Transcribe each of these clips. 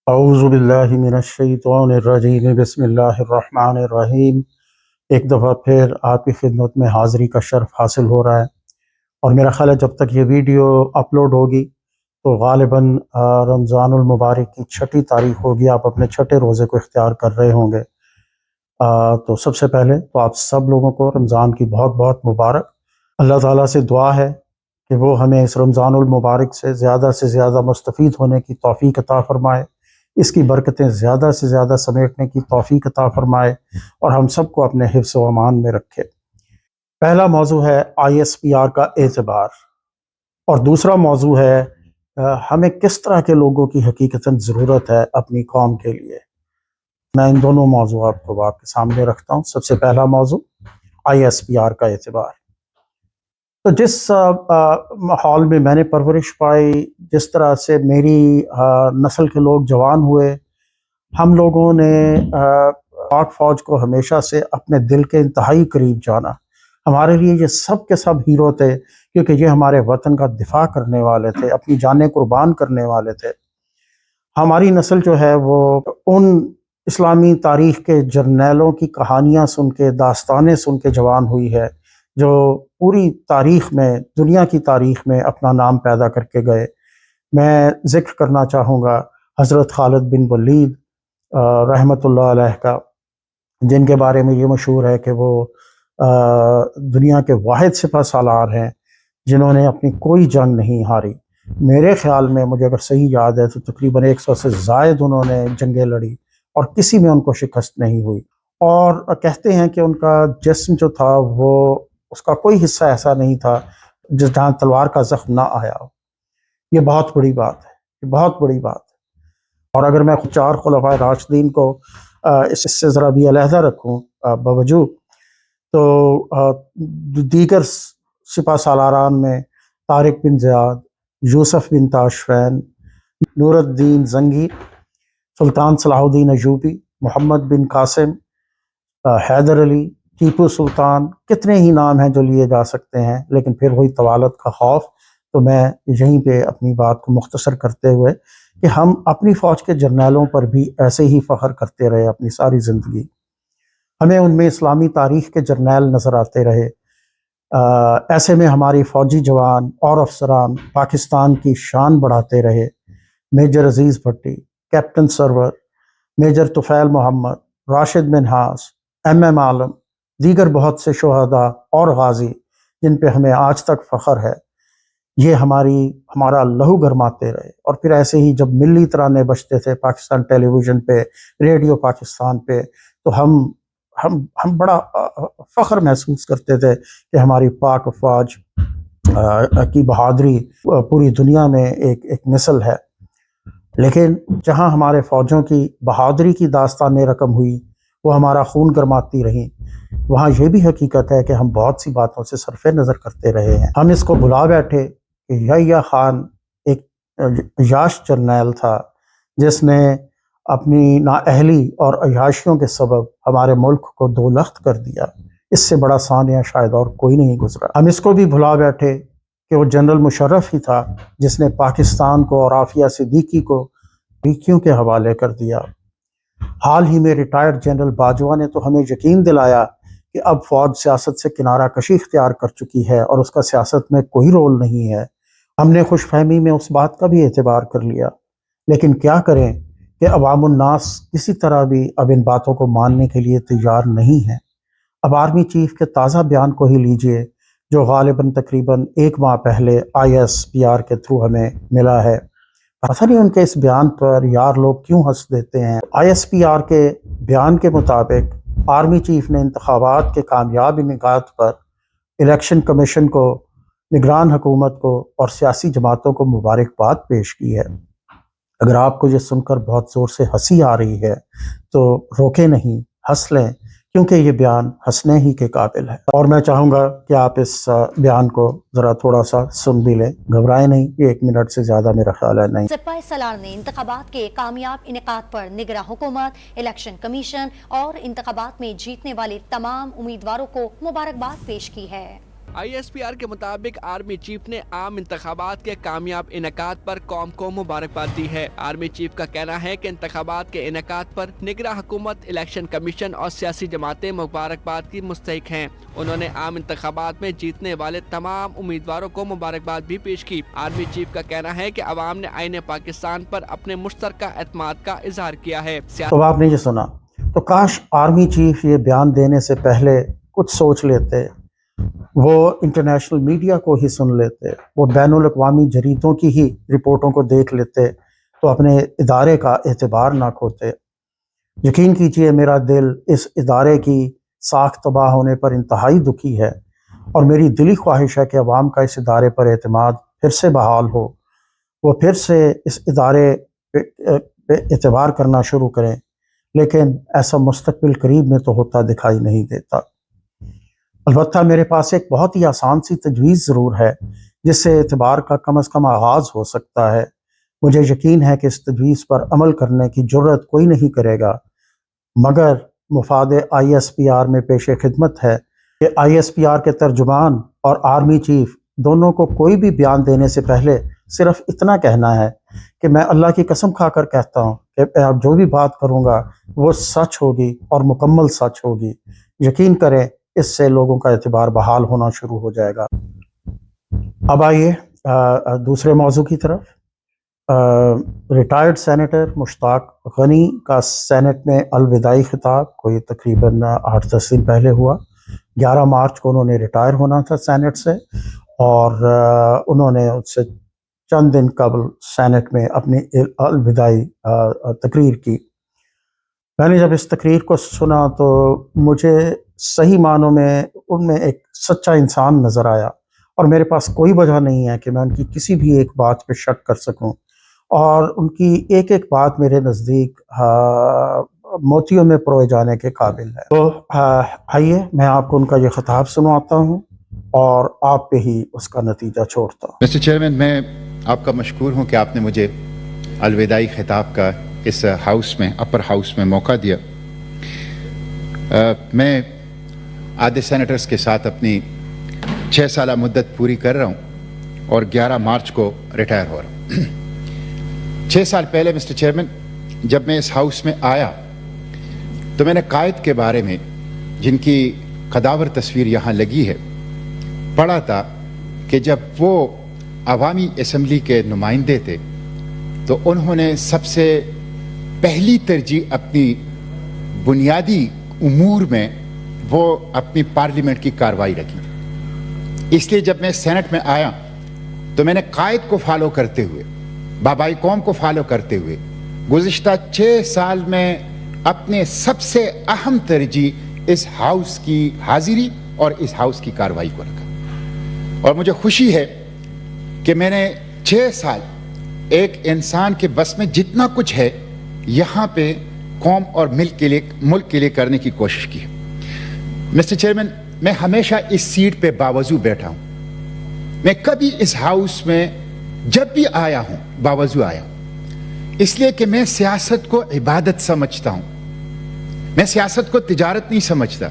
اعوذ باللہ من الشیطان الرجیم بسم اللہ الرحمن الرحیم۔ ایک دفعہ پھر آپ کی خدمت میں حاضری کا شرف حاصل ہو رہا ہے، اور میرا خیال ہے جب تک یہ ویڈیو اپلوڈ ہوگی تو غالباً رمضان المبارک کی 6 تاریخ ہوگی۔ آپ اپنے 6 روزے کو اختیار کر رہے ہوں گے۔ تو سب سے پہلے تو آپ سب لوگوں کو رمضان کی بہت بہت مبارک۔ اللہ تعالیٰ سے دعا ہے کہ وہ ہمیں اس رمضان المبارک سے زیادہ مستفید ہونے کی توفیق عطا فرمائے، اس کی برکتیں زیادہ سے زیادہ سمیٹنے کی توفیق عطا فرمائے، اور ہم سب کو اپنے حفظ و امان میں رکھے۔ پہلا موضوع ہے ISPR کا اعتبار، اور دوسرا موضوع ہے ہمیں کس طرح کے لوگوں کی حقیقتاً ضرورت ہے اپنی قوم کے لیے۔ میں ان دونوں موضوعات کو آپ کے سامنے رکھتا ہوں۔ سب سے پہلا موضوع ISPR کا اعتبار۔ تو جس ماحول میں میں نے پرورش پائی، جس طرح سے میری نسل کے لوگ جوان ہوئے، ہم لوگوں نے پاک فوج کو ہمیشہ سے اپنے دل کے انتہائی قریب جانا۔ ہمارے لیے یہ سب کے سب ہیرو تھے، کیونکہ یہ ہمارے وطن کا دفاع کرنے والے تھے، اپنی جانیں قربان کرنے والے تھے۔ ہماری نسل جو ہے وہ ان اسلامی تاریخ کے جرنیلوں کی کہانیاں سن کے، داستانیں سن کے جوان ہوئی ہے، جو پوری تاریخ میں، دنیا کی تاریخ میں اپنا نام پیدا کر کے گئے۔ میں ذکر کرنا چاہوں گا حضرت خالد بن ولید رحمۃ اللہ علیہ کا، جن کے بارے میں یہ مشہور ہے کہ وہ دنیا کے واحد سپہ سالار ہیں جنہوں نے اپنی کوئی جنگ نہیں ہاری۔ میرے خیال میں، مجھے اگر صحیح یاد ہے تو تقریباً 100 سے زائد انہوں نے جنگیں لڑی، اور کسی میں ان کو شکست نہیں ہوئی۔ اور کہتے ہیں کہ ان کا جسم جو تھا وہ، اس کا کوئی حصہ ایسا نہیں تھا جہاں تلوار کا زخم نہ آیا ہو۔ یہ بہت بڑی بات ہے، یہ بہت بڑی بات ہے۔ اور اگر میں 4 خلفائے راشدین کو اس سے ذرا بھی علیحدہ رکھوں بوجود، تو دیگر سپہ سالاران میں طارق بن زیاد، یوسف بن تاشفین، نور الدین زنگی، سلطان صلاح الدین ایوبی، محمد بن قاسم، حیدر علی، ٹیپو سلطان، کتنے ہی نام ہیں جو لیے جا سکتے ہیں، لیکن پھر وہی طوالت کا خوف۔ تو میں یہیں پہ اپنی بات کو مختصر کرتے ہوئے کہ ہم اپنی فوج کے جرنیلوں پر بھی ایسے ہی فخر کرتے رہے اپنی ساری زندگی۔ ہمیں ان میں اسلامی تاریخ کے جرنیل نظر آتے رہے۔ ایسے میں ہماری فوجی جوان اور افسران پاکستان کی شان بڑھاتے رہے۔ میجر عزیز بھٹی، کیپٹن سرور، میجر طفیل محمد، راشد منہاس، MM عالم، دیگر بہت سے شہداء اور غازی جن پہ ہمیں آج تک فخر ہے، یہ ہمارا لہو گرماتے رہے۔ اور پھر ایسے ہی جب ملی ترانے بجتے تھے پاکستان ٹیلی ویژن پہ، ریڈیو پاکستان پہ، تو ہم بڑا فخر محسوس کرتے تھے کہ ہماری پاک فوج کی بہادری پوری دنیا میں ایک مثل ہے۔ لیکن جہاں ہمارے فوجوں کی بہادری کی داستانیں رقم ہوئی، وہ ہمارا خون گرماتی رہیں، وہاں یہ بھی حقیقت ہے کہ ہم بہت سی باتوں سے صرف نظر کرتے رہے ہیں۔ ہم اس کو بھلا بیٹھے کہ یحییٰ خان ایک عیاش جرنیل تھا جس نے اپنی نااہلی اور عیاشیوں کے سبب ہمارے ملک کو دو لخت کر دیا۔ اس سے بڑا سانحہ شاید اور کوئی نہیں گزرا۔ ہم اس کو بھی بھلا بیٹھے کہ وہ جنرل مشرف ہی تھا جس نے پاکستان کو اور عافیہ صدیقی کو باریکیوں کے حوالے کر دیا۔ حال ہی میں ریٹائرڈ جنرل باجوہ نے تو ہمیں یقین دلایا کہ اب فوج سیاست سے کنارہ کشی اختیار کر چکی ہے اور اس کا سیاست میں کوئی رول نہیں ہے۔ ہم نے خوش فہمی میں اس بات کا بھی اعتبار کر لیا، لیکن کیا کریں کہ عوام الناس کسی طرح بھی اب ان باتوں کو ماننے کے لیے تیار نہیں ہے۔ اب آرمی چیف کے تازہ بیان کو ہی لیجئے، جو غالباً تقریباً 1 ماہ پہلے ISPR کے تھرو ہمیں ملا ہے۔ پتہ نہیں ان کے اس بیان پر یار لوگ کیوں ہنس دیتے ہیں۔ ISPR کے بیان کے مطابق آرمی چیف نے انتخابات کے کامیاب انعقاد پر الیکشن کمیشن کو، نگران حکومت کو اور سیاسی جماعتوں کو مبارکباد پیش کی ہے۔ اگر آپ کو یہ سن کر بہت زور سے ہنسی آ رہی ہے تو روکیں نہیں، ہنس لیں، کیونکہ یہ بیان ہنسنے ہی کے قابل ہے۔ اور میں چاہوں گا کہ آپ اس بیان کو ذرا تھوڑا سا سن بھی لیں، گھبرائیں نہیں، یہ 1 منٹ سے زیادہ میرا خیال ہے نہیں۔ سپہ سالار نے انتخابات کے کامیاب انعقاد پر نگراں حکومت، الیکشن کمیشن اور انتخابات میں جیتنے والے تمام امیدواروں کو مبارکباد پیش کی ہے۔ ISPR کے مطابق آرمی چیف نے عام انتخابات کے کامیاب انعقاد پر قوم کو مبارکباد دی ہے۔ آرمی چیف کا کہنا ہے کہ انتخابات کے انعقاد پر نگراں حکومت، الیکشن کمیشن اور سیاسی جماعتیں مبارکباد کی مستحق ہیں۔ انہوں نے عام انتخابات میں جیتنے والے تمام امیدواروں کو مبارکباد بھی پیش کی۔ آرمی چیف کا کہنا ہے کہ عوام نے آئین پاکستان پر اپنے مشترکہ اعتماد کا اظہار کیا ہے۔ تو آپ نے یہ سنا، تو کاش آرمی چیف یہ بیان دینے سے پہلے کچھ سوچ لیتے، وہ انٹرنیشنل میڈیا کو ہی سن لیتے، وہ بین الاقوامی جریدوں کی ہی رپورٹوں کو دیکھ لیتے تو اپنے ادارے کا اعتبار نہ کھوتے۔ یقین کیجئے میرا دل اس ادارے کی ساکھ تباہ ہونے پر انتہائی دکھی ہے، اور میری دلی خواہش ہے کہ عوام کا اس ادارے پر اعتماد پھر سے بحال ہو، وہ پھر سے اس ادارے پہ اعتبار کرنا شروع کریں، لیکن ایسا مستقبل قریب میں تو ہوتا دکھائی نہیں دیتا۔ البتہ میرے پاس ایک بہت ہی آسان سی تجویز ضرور ہے جس سے اعتبار کا کم از کم آغاز ہو سکتا ہے۔ مجھے یقین ہے کہ اس تجویز پر عمل کرنے کی جرت کوئی نہیں کرے گا، مگر مفاد ISPR میں پیش خدمت ہے کہ ISPR کے ترجمان اور آرمی چیف دونوں کو کوئی بھی بیان دینے سے پہلے صرف اتنا کہنا ہے کہ میں اللہ کی قسم کھا کر کہتا ہوں کہ آپ جو بھی بات کروں گا وہ سچ ہوگی اور مکمل سچ ہوگی۔ یقین کریں اس سے لوگوں کا اعتبار بحال ہونا شروع ہو جائے گا۔ اب آئیے دوسرے موضوع کی طرف۔ ریٹائرڈ سینیٹر مشتاق غنی کا سینٹ میں الوداعی خطاب کوئی تقریباً 8-10 دن پہلے ہوا۔ 11 مارچ کو انہوں نے ریٹائر ہونا تھا سینٹ سے، اور انہوں نے اس سے چند دن قبل سینٹ میں اپنی الوداعی تقریر کی۔ میں نے جب اس تقریر کو سنا تو مجھے صحیح معنوں میں ان میں ایک سچا انسان نظر آیا، اور میرے پاس کوئی وجہ نہیں ہے کہ میں ان کی کسی بھی ایک بات پہ شک کر سکوں، اور ان کی ایک ایک بات میرے نزدیک موتیوں میں پروئے جانے کے قابل ہے۔ تو آئیے میں آپ کو ان کا یہ خطاب سنواتا ہوں اور آپ پہ ہی اس کا نتیجہ چھوڑتا ہوں۔ مسٹر چیئرمین، میں آپ کا مشکور ہوں کہ آپ نے مجھے الوداعی خطاب کا اس ہاؤس میں، اپر ہاؤس میں موقع دیا۔ میں آدھے سینیٹرز کے ساتھ اپنی 6 سالہ مدت پوری کر رہا ہوں اور 11 مارچ کو ریٹائر ہو رہا ہوں۔ 6 سال پہلے مسٹر چیئرمین جب میں اس ہاؤس میں آیا تو میں نے قائد کے بارے میں، جن کی قداور تصویر یہاں لگی ہے، پڑھا تھا کہ جب وہ عوامی اسمبلی کے نمائندے تھے تو انہوں نے سب سے پہلی ترجیح اپنی بنیادی امور میں وہ اپنی پارلیمنٹ کی کارروائی رکھی۔ اس لیے جب میں سینٹ میں آیا تو میں نے قائد کو فالو کرتے ہوئے، بابائی قوم کو فالو کرتے ہوئے گزشتہ 6 سال میں اپنے سب سے اہم ترجیح اس ہاؤس کی حاضری اور اس ہاؤس کی کارروائی کو رکھا، اور مجھے خوشی ہے کہ میں نے 6 سال ایک انسان کے بس میں جتنا کچھ ہے یہاں پہ قوم اور ملک کے لیے کرنے کی کوشش کی ہے۔ مسٹر چیئرمین، میں ہمیشہ اس سیٹ پہ باوضو بیٹھا ہوں۔ میں کبھی اس ہاؤس میں جب بھی آیا ہوں باوضو آیا ہوں، اس لیے کہ میں سیاست کو عبادت سمجھتا ہوں۔ میں سیاست کو تجارت نہیں سمجھتا،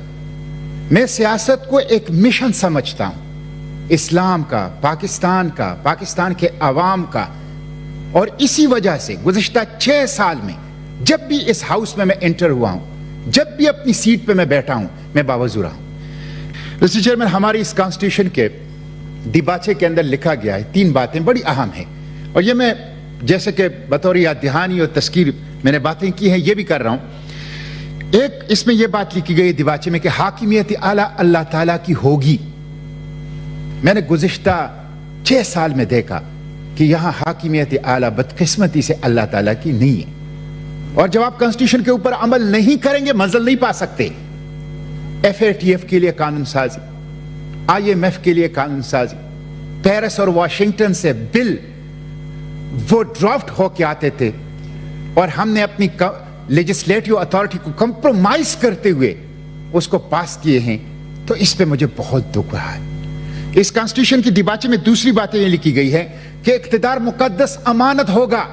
میں سیاست کو ایک مشن سمجھتا ہوں، اسلام کا، پاکستان کے عوام کا۔ اور اسی وجہ سے گزشتہ 6 سال میں جب بھی اس ہاؤس میں انٹر ہوا ہوں، جب بھی اپنی سیٹ پہ میں بیٹھا ہوں، میں باوضو رہا ہوں۔ مسٹر چیئرمین، ہماری اس کانسٹیٹیوشن کے دیباچے کے اندر لکھا گیا ہے 3 باتیں بڑی اہم ہیں، اور یہ میں جیسے کہ بطور یاد دہانی اور تذکیر میں نے باتیں کی ہیں، یہ بھی کر رہا ہوں۔ ایک اس میں یہ بات لکھی گئی دیباچے میں کہ حاکمیت اعلیٰ اللہ تعالیٰ کی ہوگی۔ میں نے گزشتہ 6 سال میں دیکھا کہ یہاں حاکمیت اعلیٰ بدقسمتی سے اللہ تعالیٰ کی نہیں ہے، اور جب آپ کانسٹیٹیوشن کے اوپر عمل نہیں کریں گے منزل نہیں پا سکتے۔ FATF کے لیے قانون سازی، IMF کے لیے قانون سازی، پیرس اور واشنگٹن سے بل وہ ڈرافٹ ہو کے آتے تھے، اور ہم نے اپنی لیجسلیٹو اتھارٹی کو کمپرومائز کرتے ہوئے اس کو پاس کیے ہیں، تو اس پہ مجھے بہت دکھ رہا ہے۔ اس کانسٹیٹیوشن کی دیباچے میں دوسری باتیں یہ لکھی گئی ہے کہ اقتدار مقدس امانت ہوگا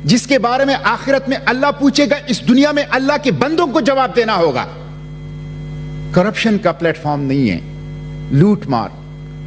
جس کے بارے میں آخرت میں اللہ پوچھے گا، اس دنیا میں اللہ کے بندوں کو جواب دینا ہوگا۔ کرپشن کا پلیٹ فارم نہیں ہے، لوٹ مار،